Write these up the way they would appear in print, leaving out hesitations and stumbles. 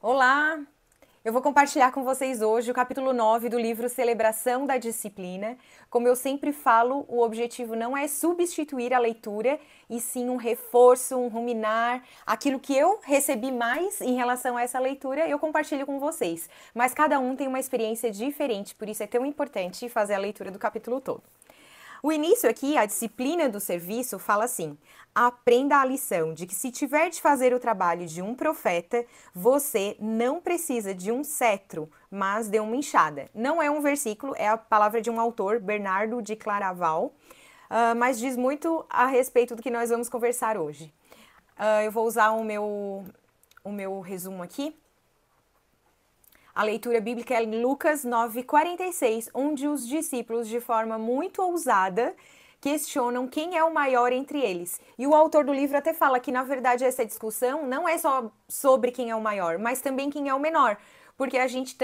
Olá! Eu vou compartilhar com vocês hoje o capítulo 9 do livro Celebração da Disciplina. Como eu sempre falo, o objetivo não é substituir a leitura, e sim um reforço, um ruminar, aquilo que eu recebi mais em relação a essa leitura, eu compartilho com vocês. Mas cada um tem uma experiência diferente, por isso é tão importante fazer a leitura do capítulo todo. O início aqui, a disciplina do serviço, fala assim: aprenda a lição de que se tiver de fazer o trabalho de um profeta, você não precisa de um cetro, mas de uma enxada. Não é um versículo, é a palavra de um autor, Bernardo de Claraval, mas diz muito a respeito do que nós vamos conversar hoje. Eu vou usar o meu resumo aqui. A leitura bíblica é Lucas 9:46, onde os discípulos, de forma muito ousada, questionam quem é o maior entre eles. E o autor do livro até fala que, na verdade, essa discussão não é só sobre quem é o maior, mas também quem é o menor. Porque a gente,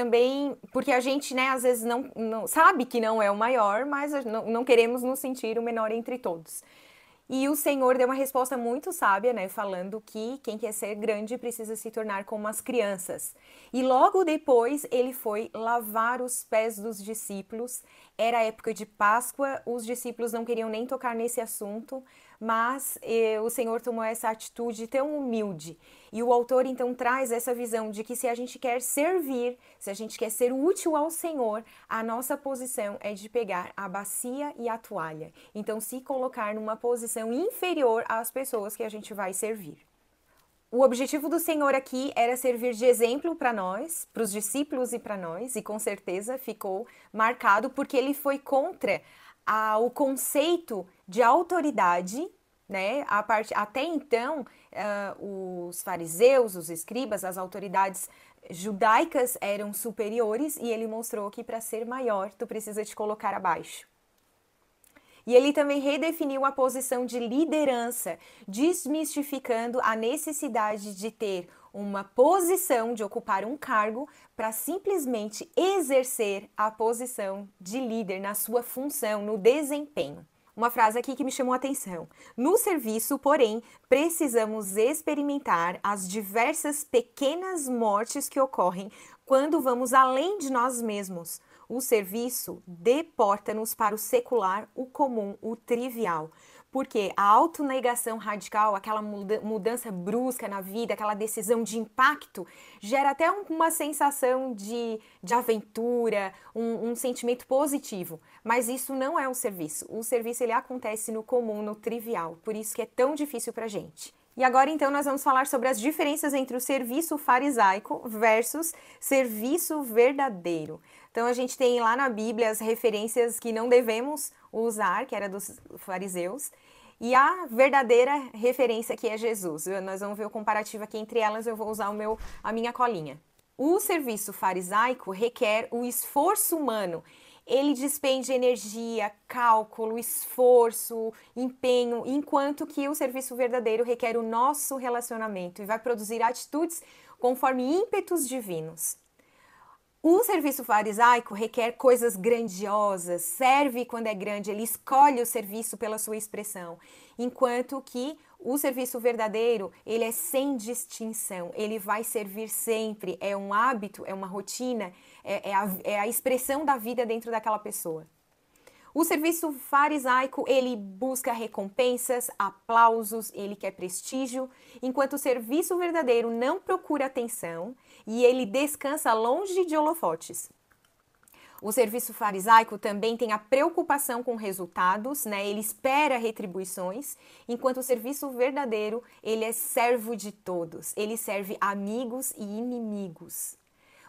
né, às vezes não sabe que não é o maior, mas não queremos nos sentir o menor entre todos. E o Senhor deu uma resposta muito sábia, né? Falando que quem quer ser grande precisa se tornar como as crianças. E logo depois ele foi lavar os pés dos discípulos. Era época de Páscoa, os discípulos não queriam nem tocar nesse assunto, mas o Senhor tomou essa atitude tão humilde. E o autor então traz essa visão de que se a gente quer servir, se a gente quer ser útil ao Senhor, a nossa posição é de pegar a bacia e a toalha. Então, se colocar numa posição inferior às pessoas que a gente vai servir. O objetivo do Senhor aqui era servir de exemplo para nós, para os discípulos e para nós, e com certeza ficou marcado porque ele foi contra o conceito de autoridade, né? Até então, os fariseus, os escribas, as autoridades judaicas eram superiores, e ele mostrou que para ser maior, tu precisa te colocar abaixo. E ele também redefiniu a posição de liderança, desmistificando a necessidade de ter uma posição, de ocupar um cargo, para simplesmente exercer a posição de líder na sua função, no desempenho. Uma frase aqui que me chamou a atenção. No serviço, porém, precisamos experimentar as diversas pequenas mortes que ocorrem quando vamos além de nós mesmos. O serviço deporta-nos para o secular, o comum, o trivial. Porque a autonegação radical, aquela mudança brusca na vida, aquela decisão de impacto, gera até uma sensação de aventura, um sentimento positivo. Mas isso não é o serviço. O serviço ele acontece no comum, no trivial. Por isso que é tão difícil pra gente. E agora então nós vamos falar sobre as diferenças entre o serviço farisaico versus serviço verdadeiro. Então a gente tem lá na Bíblia as referências que não devemos usar, que era dos fariseus, e a verdadeira referência que é Jesus. Nós vamos ver o comparativo aqui entre elas, eu vou usar a minha colinha. O serviço farisaico requer o esforço humano. Ele despende energia, cálculo, esforço, empenho, enquanto que o serviço verdadeiro requer o nosso relacionamento e vai produzir atitudes conforme ímpetos divinos. O serviço farisaico requer coisas grandiosas, serve quando é grande, ele escolhe o serviço pela sua expressão, enquanto que o serviço verdadeiro, ele é sem distinção, ele vai servir sempre, é um hábito, é uma rotina, é a expressão da vida dentro daquela pessoa. O serviço farisaico, ele busca recompensas, aplausos, ele quer prestígio, enquanto o serviço verdadeiro não procura atenção e ele descansa longe de holofotes. O serviço farisaico também tem a preocupação com resultados, né? Ele espera retribuições, enquanto o serviço verdadeiro, ele é servo de todos, ele serve amigos e inimigos.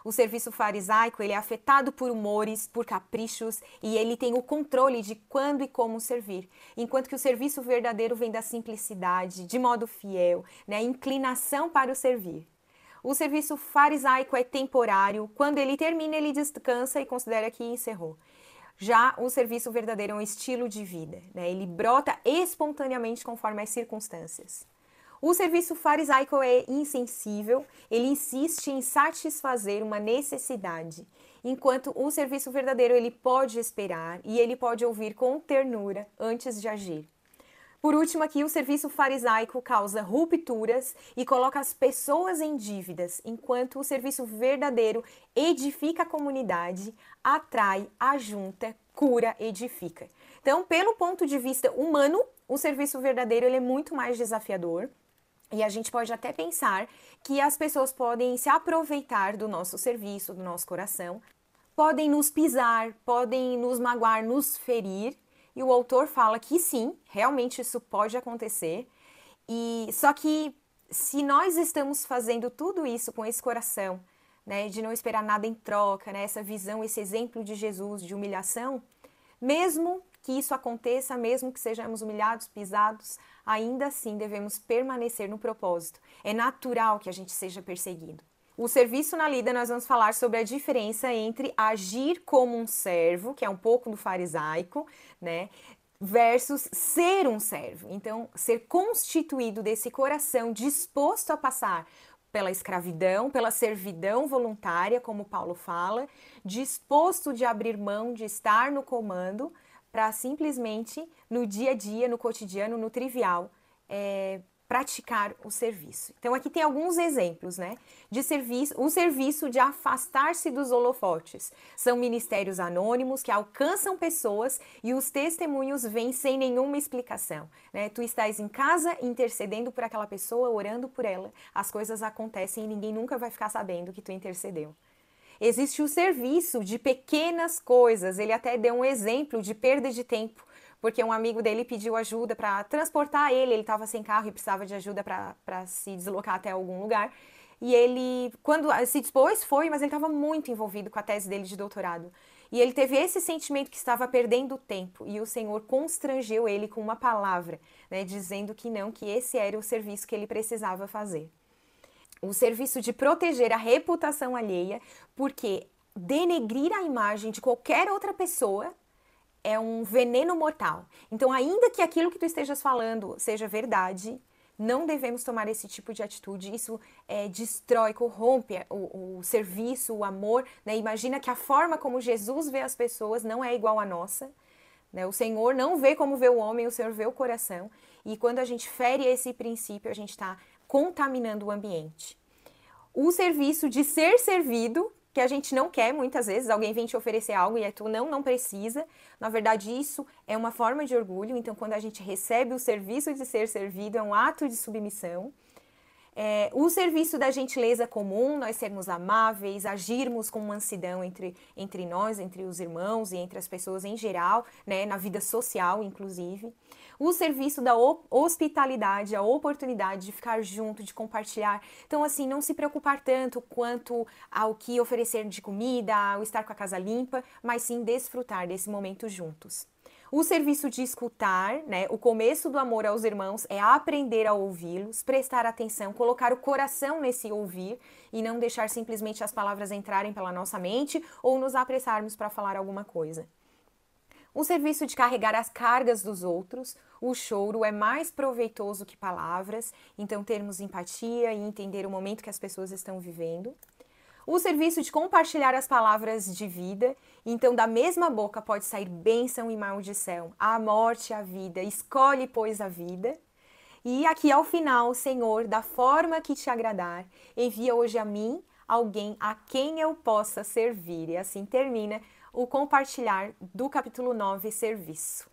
O serviço farisaico, ele é afetado por humores, por caprichos, e ele tem o controle de quando e como servir. Enquanto que o serviço verdadeiro vem da simplicidade, de modo fiel, né? A inclinação para o servir. O serviço farisaico é temporário, quando ele termina, ele descansa e considera que encerrou. Já o serviço verdadeiro é um estilo de vida, né? Ele brota espontaneamente conforme as circunstâncias. O serviço farisaico é insensível, ele insiste em satisfazer uma necessidade, enquanto o serviço verdadeiro ele pode esperar e ele pode ouvir com ternura antes de agir. Por último aqui, o serviço farisaico causa rupturas e coloca as pessoas em dívidas, enquanto o serviço verdadeiro edifica a comunidade, atrai, ajunta, cura, edifica. Então, pelo ponto de vista humano, o serviço verdadeiro ele é muito mais desafiador. E a gente pode até pensar que as pessoas podem se aproveitar do nosso serviço, do nosso coração, podem nos pisar, podem nos magoar, nos ferir. E o autor fala que sim, realmente isso pode acontecer. E só que se nós estamos fazendo tudo isso com esse coração, né, de não esperar nada em troca, né, essa visão, esse exemplo de Jesus de humilhação, mesmo que isso aconteça, mesmo que sejamos humilhados, pisados, ainda assim devemos permanecer no propósito. É natural que a gente seja perseguido. O serviço na lida, nós vamos falar sobre a diferença entre agir como um servo, que é um pouco do farisaico, né, versus ser um servo. Então, ser constituído desse coração disposto a passar pela escravidão, pela servidão voluntária, como Paulo fala, disposto de abrir mão, de estar no comando, para simplesmente, no dia a dia, no cotidiano, no trivial, praticar o serviço. Então aqui tem alguns exemplos, né, de serviço. O serviço de afastar-se dos holofotes. São ministérios anônimos que alcançam pessoas e os testemunhos vêm sem nenhuma explicação, né? Tu estás em casa intercedendo por aquela pessoa, orando por ela, as coisas acontecem e ninguém nunca vai ficar sabendo que tu intercedeu. Existe o serviço de pequenas coisas, ele até deu um exemplo de perda de tempo, porque um amigo dele pediu ajuda para transportar ele estava sem carro e precisava de ajuda para se deslocar até algum lugar. E ele, quando se dispôs, foi, mas ele estava muito envolvido com a tese dele de doutorado. E ele teve esse sentimento que estava perdendo tempo, e o Senhor constrangeu ele com uma palavra, né, dizendo que não, que esse era o serviço que ele precisava fazer. O serviço de proteger a reputação alheia, porque denegrir a imagem de qualquer outra pessoa é um veneno mortal. Então, ainda que aquilo que tu estejas falando seja verdade, não devemos tomar esse tipo de atitude. Isso destrói, corrompe o serviço, o amor, né? Imagina que a forma como Jesus vê as pessoas não é igual à nossa, né? O Senhor não vê como vê o homem, o Senhor vê o coração. E quando a gente fere esse princípio, a gente está contaminando o ambiente. O serviço de ser servido, que a gente não quer muitas vezes, alguém vem te oferecer algo e tu não precisa. Na verdade, isso é uma forma de orgulho. Então, quando a gente recebe o serviço de ser servido, é um ato de submissão. O serviço da gentileza comum, nós sermos amáveis, agirmos com mansidão entre nós, entre os irmãos e entre as pessoas em geral, né, na vida social, inclusive. O serviço da hospitalidade, a oportunidade de ficar junto, de compartilhar. Então, assim, não se preocupar tanto quanto ao que oferecer de comida, ao estar com a casa limpa, mas sim desfrutar desse momento juntos. O serviço de escutar, né? O começo do amor aos irmãos é aprender a ouvi-los, prestar atenção, colocar o coração nesse ouvir e não deixar simplesmente as palavras entrarem pela nossa mente ou nos apressarmos para falar alguma coisa. O serviço de carregar as cargas dos outros, o choro é mais proveitoso que palavras, então termos empatia e entender o momento que as pessoas estão vivendo. O serviço de compartilhar as palavras de vida, então da mesma boca pode sair bênção e maldição, a morte e a vida, escolhe, pois, a vida. E aqui ao final, Senhor, da forma que te agradar, envia hoje a mim alguém a quem eu possa servir. E assim termina o compartilhar do capítulo 9, serviço.